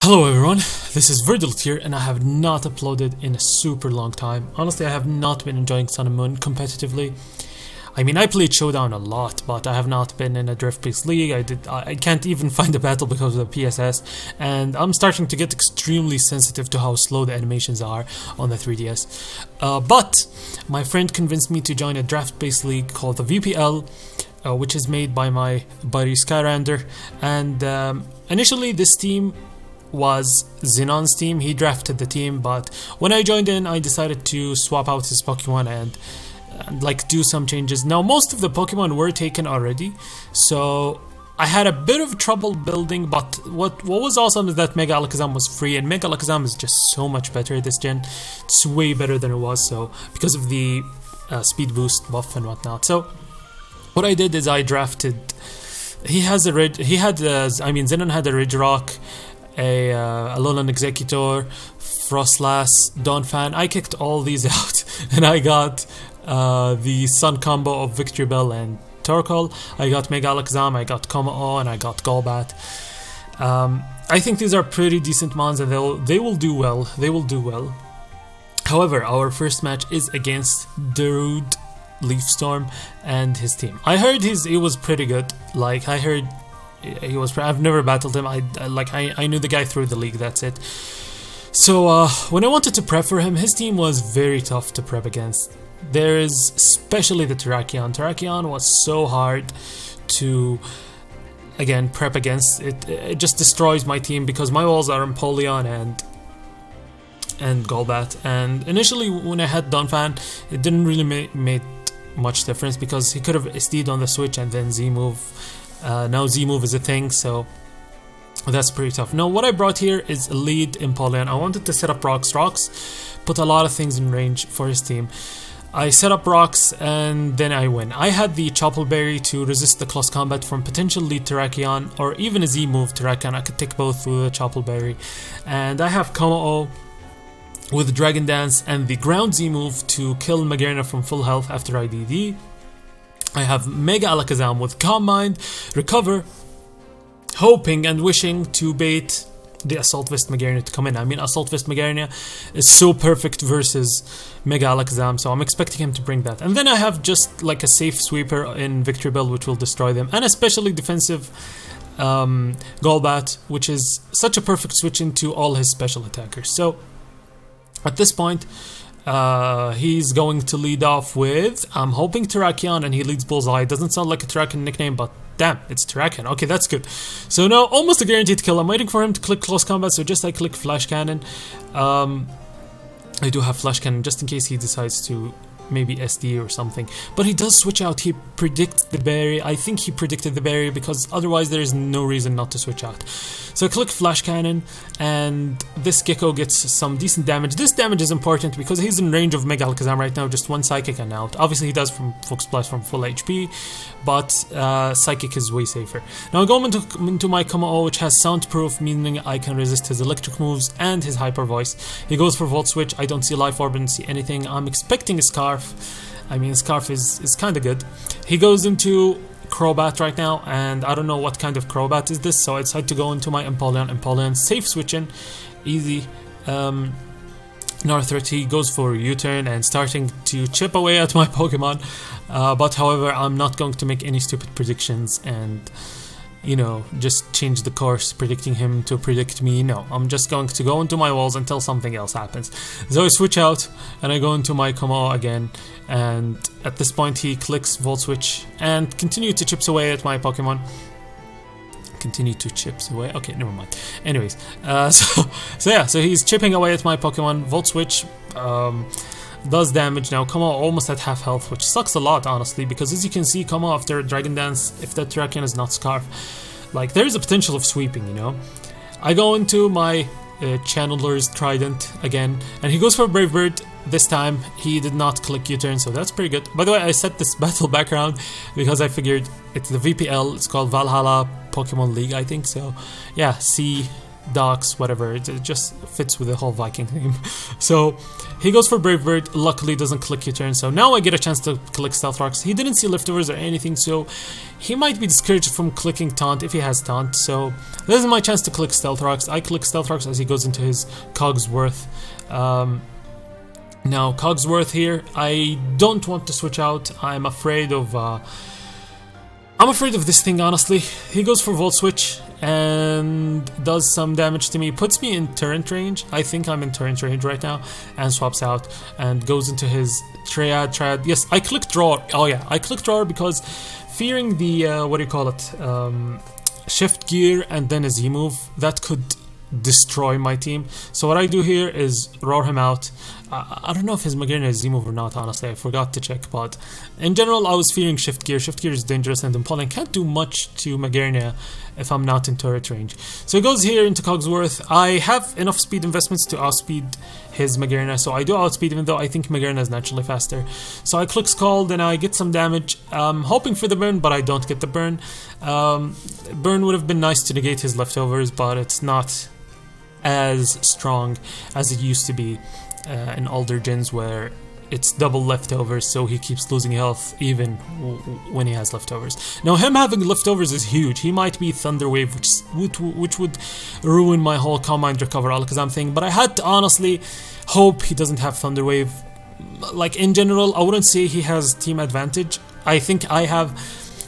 Hello everyone, this is Virgil here and I have not uploaded in a super long time. Honestly, I have not been enjoying Sun and Moon competitively. I mean, I played Showdown a lot, but I have not been in a drift-based league. I can't even find a battle because of the PSS, and I'm starting to get extremely sensitive to how slow the animations are on the 3DS. But my friend convinced me to join a draft-based league called the VPL, which is made by my buddy Skyrander, and initially this team was Xenon's team. He drafted the team, but when I joined in, I decided to swap out his Pokemon and like do some changes. Now, most of the Pokemon were taken already, so I had a bit of trouble building, but what was awesome is that Mega Alakazam was free, and Mega Alakazam is just so much better this gen. It's way better than it was, so because of the speed boost buff and whatnot. So what I did is I drafted. Xenon had a Ridgerock, a Alolan Executor, Frostlass, Donphan. I kicked all these out, and I got the Sun combo of Victory Bell and Torkoal. I got Mega Alakazam, I got Kommo-o, and I got Golbat. I think these are pretty decent mons, and they will do well. They will do well. However, our first match is against Darude Leafstorm and his team. I heard he was pretty good. Like, I heard he was. I've never battled him. I knew the guy through the league. That's it. So when I wanted to prep for him, his team was very tough to prep against. There is especially the Terrakion. Terrakion was so hard to prep against. It just destroys my team because my walls are Empoleon and Golbat. And initially when I had Donphan, it didn't really make much difference because he could have SD'd on the switch and then Z-move. Now Z-move is a thing, so that's pretty tough. Now what I brought here is a lead Empoleon. I wanted to set up rocks, put a lot of things in range for his team. I set up rocks and then I win. I had the Chople Berry to resist the close combat from potential lead Terrakion or even a Z-move Terrakion. I could take both with the Chople Berry. And I have Kommo-o with Dragon Dance and the ground Z-move to kill Magearna from full health after IDD. I have Mega Alakazam with Calm Mind, Recover, hoping and wishing to bait the Assault Vest Magearna to come in. I mean, Assault Vest Magearna is so perfect versus Mega Alakazam, so I'm expecting him to bring that. And then I have just like a safe sweeper in Victory Bell, which will destroy them, and especially defensive Golbat, which is such a perfect switch into all his special attackers. So at this point, he's going to lead off with, I'm hoping, Terrakion, and he leads Bullseye. It doesn't sound like a Terrakion nickname, but damn, it's Terrakion. Okay, that's good. So now, almost a guaranteed kill. I'm waiting for him to click Close Combat, so I click Flash Cannon. I do have Flash Cannon just in case he decides to maybe SD or something. But he does switch out. He predicts the berry. I think he predicted the berry because otherwise there is no reason not to switch out. So I click Flash Cannon and this Gecko gets some decent damage. This damage is important because he's in range of Mega Alakazam right now, just one Psychic and out. Obviously he does from Focus Blast from full HP, but Psychic is way safer. Now I go into my Kommo-o, which has Soundproof, meaning I can resist his electric moves and his Hyper Voice. He goes for Volt Switch. I don't see Life Orb, I don't see anything. I'm expecting a Scarf. I mean, Scarf is kind of good. He goes into Crobat right now, and I don't know what kind of Crobat is this, so I decide to go into my Empoleon, safe switching, easy. North 30 goes for U-turn and starting to chip away at my Pokemon, but however, I'm not going to make any stupid predictions and, you know, just change the course, predicting him to predict me. No, I'm just going to go into my walls until something else happens. So I switch out and I go into my Kommo-o again, and at this point he clicks Volt Switch and continue to chips away at my Pokemon. Continue to chips away. Okay, never mind. Anyways, so he's chipping away at my Pokemon. Volt Switch does damage. Now Kommo almost at half health, which sucks a lot, honestly, because as you can see, Kommo after Dragon Dance, if that Terrakion is not Scarf, like, there is a potential of sweeping, you know. I go into my Channeler's Trident again, and he goes for Brave Bird. This time he did not click U-turn, so that's pretty good. By the way, I set this battle background because I figured it's the VPL. It's called Valhalla Pokemon League, I think. So yeah, see docks, whatever. It just fits with the whole Viking theme. So he goes for Brave Bird. Luckily, doesn't click U-turn. So now I get a chance to click Stealth Rocks. He didn't see leftovers or anything, so he might be discouraged from clicking Taunt if he has Taunt. So this is my chance to click Stealth Rocks. I click Stealth Rocks as he goes into his Cogsworth. Now Cogsworth here, I don't want to switch out. I'm afraid of this thing, honestly. He goes for Volt Switch and does some damage to me, puts me in turret range. I think I'm in turret range right now, and swaps out and goes into his Triad. Yes, I clicked Draw. Oh yeah, I clicked Draw because fearing the what do you call it, shift gear and then a Z move that could destroy my team. So what I do here is roar him out. I don't know if his Magearna is Z-move or not, honestly. I forgot to check, but in general I was fearing shift gear. Shift gear is dangerous and Impaling can't do much to Magearna if I'm not in turret range. So he goes here into Cogsworth. I have enough speed investments to outspeed his Magearna, so I do outspeed even though I think Magearna is naturally faster. So I click Scald and I get some damage, hoping for the burn, but I don't get the burn. Burn would have been nice to negate his leftovers, but it's not as strong as it used to be in older gens where it's double leftovers, so he keeps losing health even when he has leftovers. Now him having leftovers is huge. He might be Thunder Wave, which would ruin my whole Calm Mind Recover Alakazam thing, but I had to honestly hope he doesn't have Thunder Wave. Like in general, I wouldn't say he has team advantage. I think I have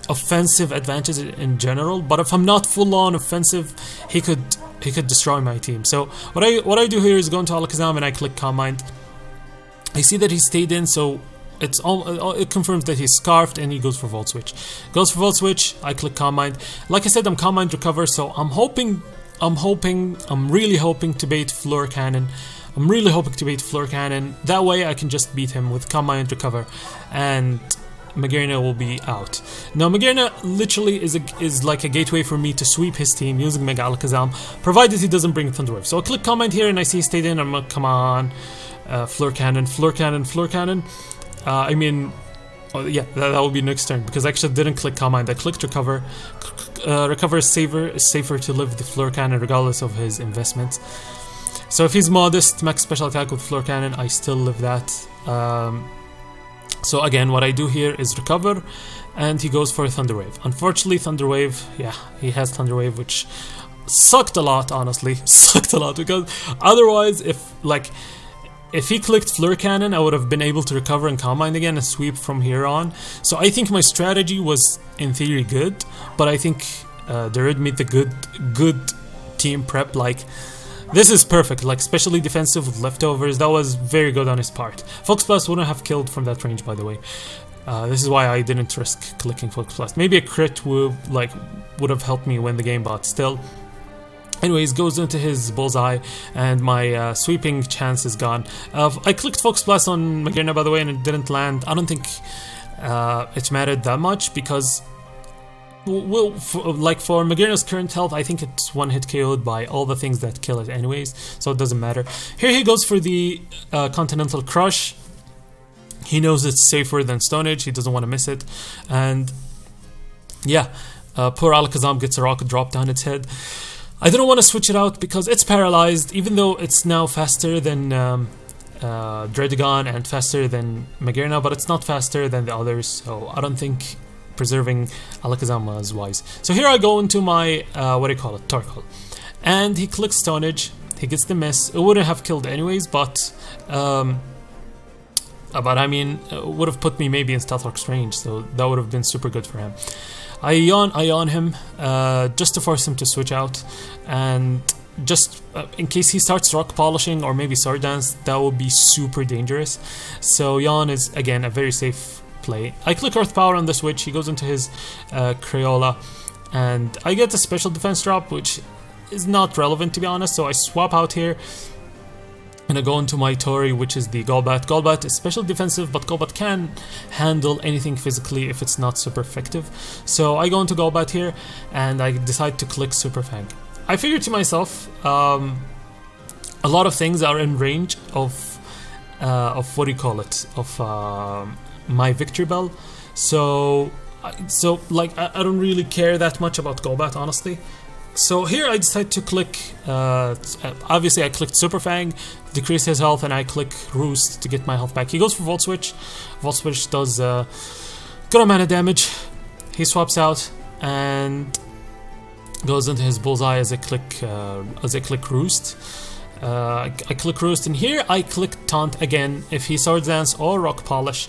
offensive advantage in general, but if I'm not full on offensive, he could destroy my team. So what I do here is go into Alakazam and I click Calm Mind. I see that he stayed in, so it confirms that he's Scarfed, and he goes for Volt Switch. Goes for Volt Switch, I click Calm Mind. Like I said, I'm Calm Mind Recover, so I'm really hoping to bait Floor Cannon. That way I can just beat him with Calm Mind Recover, and Magearna will be out. Now Magearna literally is like a gateway for me to sweep his team using Mega Alakazam, provided he doesnn't bring Thunder Wave. So I click Calm Mind here and I see he stayed in. I'm like, come on, Floor Cannon. I mean, oh, yeah, that will be next turn because I actually didn't click Calm Mind. I clicked Recover. Recover is safer to live the Floor Cannon regardless of his investments. So if he's modest, max special attack with Floor Cannon, I still live that. So again, what I do here is recover, and he goes for Thunder Wave. Unfortunately, Thunder Wave, yeah, he has Thunder Wave, which sucked a lot, honestly. Sucked a lot, because otherwise, if he clicked Fleur Cannon, I would have been able to recover and Calm Mind again and sweep from here on. So I think my strategy was, in theory, good, but I think the Red made the good team prep, like, this is perfect, like especially defensive with leftovers. That was very good on his part. Fox Blast wouldn't have killed from that range, by the way. This is why I didn't risk clicking Fox Blast. Maybe a crit would have helped me win the game, but still. Anyways, goes into his bullseye, and my sweeping chance is gone. I clicked Fox Blast on Magearna, by the way, and it didn't land. I don't think it mattered that much because, well, for Magearna's current health, I think it's one hit KO'd by all the things that kill it anyways, so it doesn't matter. Here he goes for the Continental Crush. He knows it's safer than Stone Edge, he doesn't want to miss it, and yeah, poor Alakazam gets a rocket drop down its head. I didn't want to switch it out because it's paralyzed, even though it's now faster than Dredagon and faster than Magearna, but it's not faster than the others, so I don't think preserving Alakazam was wise. So here I go into my, Torkoal. And he clicks Stone Edge, he gets the miss. It wouldn't have killed anyways, but I mean, it would have put me maybe in Stealth Rock's range, so that would have been super good for him. I yawn him, just to force him to switch out, and just in case he starts Rock Polishing or maybe Sword Dance, that would be super dangerous. So yawn is, again, a very safe play. I click Earth Power on the switch, he goes into his Crayola, and I get a special defense drop, which is not relevant to be honest, so I swap out here, and I go into my Tori, which is the Golbat. Golbat is special defensive, but Golbat can handle anything physically if it's not super effective. So I go into Golbat here, and I decide to click Super Fang. I figured to myself, a lot of things are in range of what do you call it, of my Victory Bell. So like I don't really care that much about Golbat, honestly. So here I decide to click, obviously I clicked Super Fang, decrease his health, and I click Roost to get my health back. He goes for Volt Switch. Volt Switch does good amount of damage. He swaps out and goes into his bullseye as I click Roost. I click Roost, and here I click Taunt again. If he Sword Dance or Rock Polish,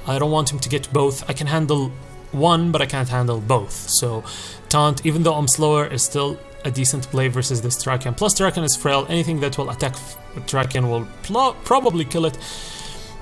I don't want him to get both. I can handle one, but I can't handle both. So Taunt, even though I'm slower, is still a decent play versus this Terrakion. Plus Terrakion is frail. Anything that will attack Terrakion will probably kill it.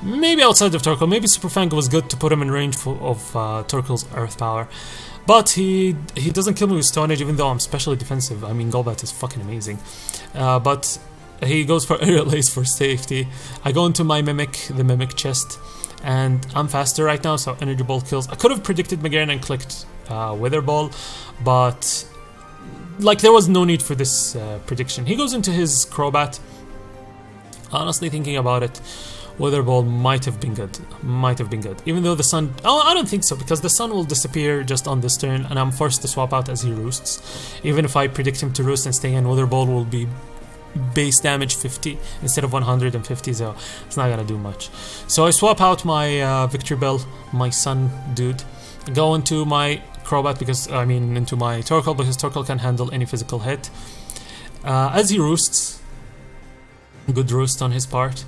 Maybe outside of Torkoal. Maybe Super Fang was good to put him in range of Torkoal's Earth Power. But he doesn't kill me with Stone Age, even though I'm specially defensive. I mean, Golbat is fucking amazing. But he goes for Aerial Ace for safety. I go into my the Mimic chest, and I'm faster right now, so Energy Ball kills. I could have predicted Magaran and clicked Wither Ball, but like there was no need for this prediction. He goes into his Crobat. Honestly, thinking about it, Wither Ball might have been good. Even though the Sun... Oh, I don't think so, because the Sun will disappear just on this turn, and I'm forced to swap out as he roosts. Even if I predict him to roost and stay in, Wither Ball will be base damage 50 instead of 150, so it's not gonna do much. So I swap out my Victory Bell, my Sun dude, go into my Crobat into my Torkoal, because Torkoal can handle any physical hit. As he roosts, good roost on his part.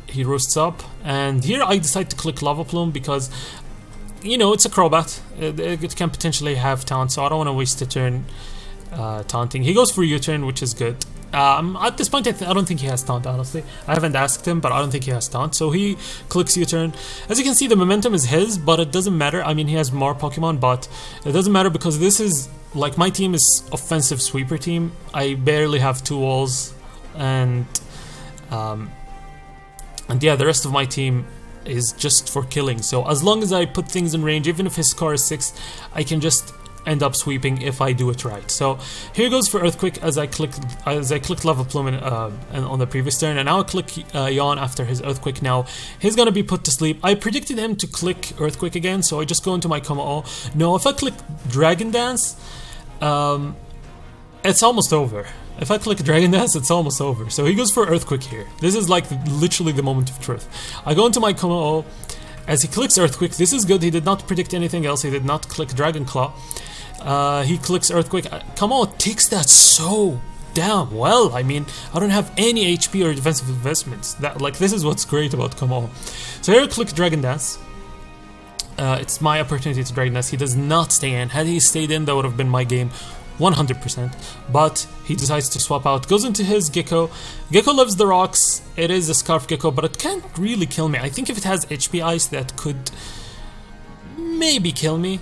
He roosts up, and here I decide to click Lava Plume because, you know, it's a Crobat. It can potentially have Taunt, so I don't want to waste a turn taunting. He goes for U-turn, which is good. At this point, I don't think he has Taunt, honestly. I haven't asked him, but I don't think he has Taunt. So he clicks U-turn. As you can see, the momentum is his, but it doesn't matter. I mean, he has more Pokemon, but it doesn't matter because this is, like, my team is offensive sweeper team. I barely have 2 walls, and yeah, the rest of my team is just for killing. So as long as I put things in range, even if his score is 6, I can just end up sweeping if I do it right. So here goes for Earthquake as I clicked Lava Plume on the previous turn, and now I click Yawn after his Earthquake. Now he's gonna be put to sleep. I predicted him to click Earthquake again, so I just go into my Kommo. No, if I click Dragon Dance, it's almost over. If I click Dragon Dance, it's almost over. So he goes for Earthquake here. This is like literally the moment of truth. I go into my Kommo. As he clicks Earthquake, this is good. He did not predict anything else. He did not click Dragon Claw. He clicks Earthquake. Kommo takes that so damn well. I mean, I don't have any HP or defensive investments. This is what's great about Kommo. So here I click Dragon Dance. It's my opportunity to Dragon Dance. He does not stay in. Had he stayed in, that would have been my game 100%, but he decides to swap out, goes into his Gecko. Gecko loves the rocks. It is a Scarf Gecko, but it can't really kill me. I think if it has HP Ice, that could maybe kill me.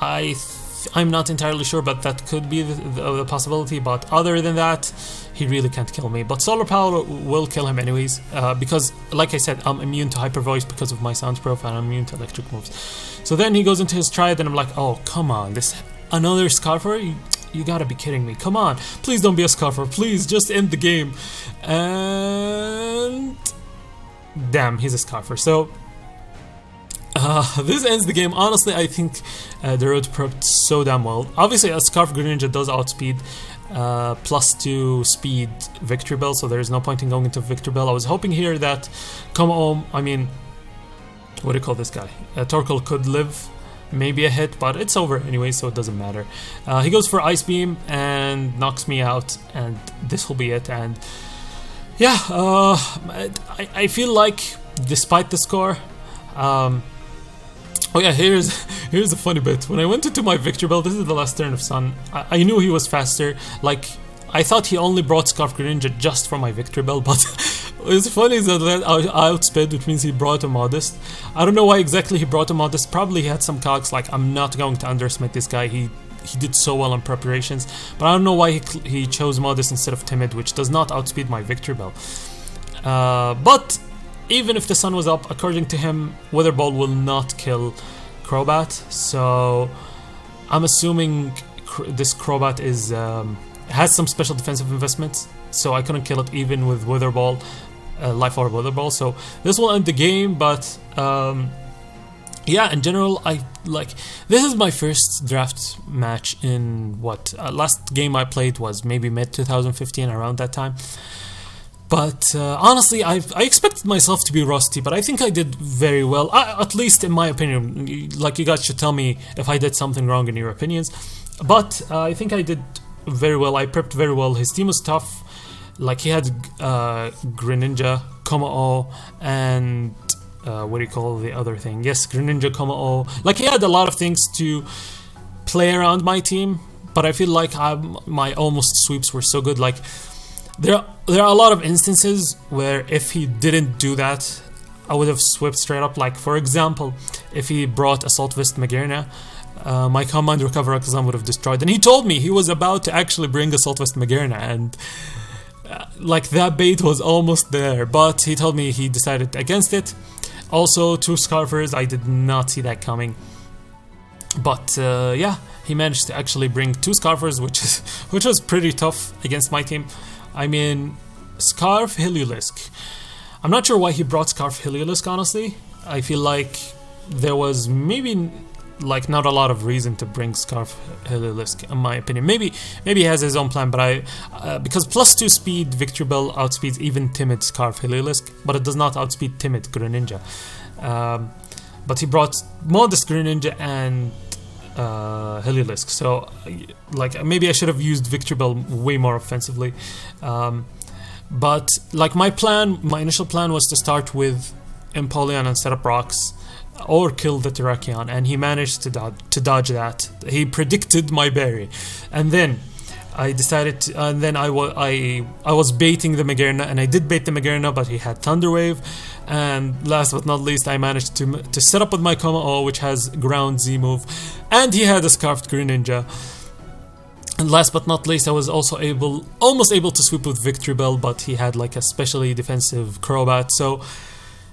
I'm not entirely sure, but that could be the possibility. But other than that, he really can't kill me. But Solar Power will kill him anyways, because, like I said, I'm immune to Hyper Voice because of my sound profile, and I'm immune to electric moves. So then he goes into his Triad, and I'm like, oh, come on, another Scarfer? You gotta be kidding me. Come on. Please don't be a Scarfer. Please, just end the game. And... damn, he's a Scarfer. So... this ends the game. Honestly, I think the road prepped so damn well. Obviously, a Scarf Greninja does outspeed +2 speed Victory Bell, so there is no point in going into Victory Bell. I was hoping here that Kommo, what do you call this guy? Torkoal could live maybe a hit, but it's over anyway, so it doesn't matter. He goes for Ice Beam and knocks me out, and this will be it. And yeah, I feel like despite the score, oh yeah, here's a funny bit. When I went into my Victory Bell, this is the last turn of Sun. I knew he was faster. Like, I thought he only brought Scarf Greninja just for my Victory Bell, but what's funny is that I outsped, which means he brought a Modest. I don't know why exactly he brought a Modest. Probably he had some cogs. Like, I'm not going to underestimate this guy. He did so well on preparations, but I don't know why he chose Modest instead of Timid, which does not outspeed my Victory Bell. But even if the sun was up, according to him, Wither Ball will not kill Crobat. So I'm assuming this Crobat is has some special defensive investments, so I couldn't kill it even with Wither Ball, Life Orb Wither Ball. So this will end the game, but yeah, in general, I like this is my first draft match in what last game I played was maybe mid 2015, around that time. But honestly, I expected myself to be rusty, but I think I did very well, at least in my opinion. Like, you guys should tell me if I did something wrong in your opinions. But I think I did very well. I prepped very well. His team was tough. Like, he had Greninja, Komao, and what do you call the other thing? Yes, Greninja, Komao. Like, he had a lot of things to play around my team, but I feel like my almost sweeps were so good. Like, there are a lot of instances where if he didn't do that, I would have swept straight up. Like, for example, if he brought Assault Vest Magearna, my Command Recover Akazam would have destroyed. And he told me he was about to actually bring Assault Vest Magearna, and like, that bait was almost there, but he told me he decided against it. Also, 2 Scarfers, I did not see that coming. But yeah, he managed to actually bring 2 Scarfers, which was pretty tough against my team. I mean, Scarf Heliolisk. I'm not sure why he brought Scarf Heliolisk, honestly. I feel like there was maybe like not a lot of reason to bring Scarf Heliolisk, in my opinion. Maybe he has his own plan, but because +2 speed Victory Bell outspeeds even timid Scarf Heliolisk, but it does not outspeed timid Greninja. But he brought modest Greninja and Heliolisk, so like maybe I should have used Victory Bell way more offensively. But like, my initial plan was to start with Empoleon and set up rocks, or kill the Terrakion, and he managed to dodge that. He predicted my berry, and then I decided to, and then I was baiting the Magearna, and I did bait the Magearna, but he had Thunder Wave. And last but not least, I managed to set up with my Komao, which has Ground Z move, and he had a Scarfed Greninja. And last but not least, I was also almost able to sweep with Victory Bell, but he had like a specially defensive Crobat. So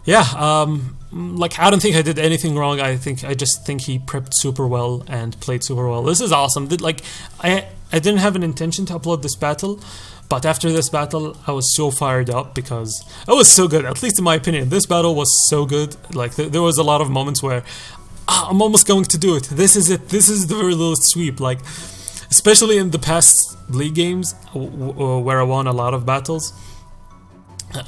yeah, like, I don't think I did anything wrong. I just think he prepped super well and played super well. This is awesome. I didn't have an intention to upload this battle, but after this battle, I was so fired up because it was so good. At least in my opinion, this battle was so good. Like, there was a lot of moments where I'm almost going to do it. This is it. This is the very little sweep. Like, especially in the past league games where I won a lot of battles.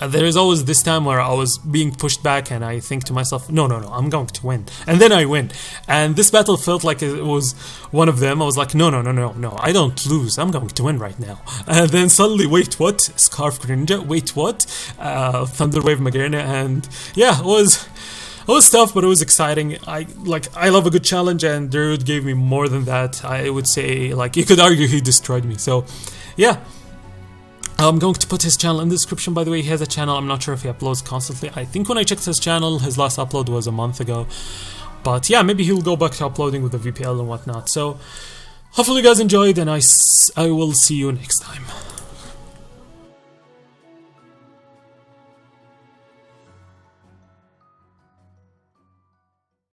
There is always this time where I was being pushed back, and I think to myself, no, I'm going to win. And then I win. And this battle felt like it was one of them. I was like, no, I don't lose. I'm going to win right now. And then suddenly, wait, what? Scarf Greninja? Wait, what? Thunder Wave Magearna. And yeah, it was tough, but it was exciting. I love a good challenge, and Darude gave me more than that. I would say, like, you could argue he destroyed me. So yeah. I'm going to put his channel in the description. By the way, he has a channel. I'm not sure if he uploads constantly. I think when I checked his channel, his last upload was a month ago. But yeah, maybe he'll go back to uploading with the VPL and whatnot. So hopefully you guys enjoyed, and I will see you next time.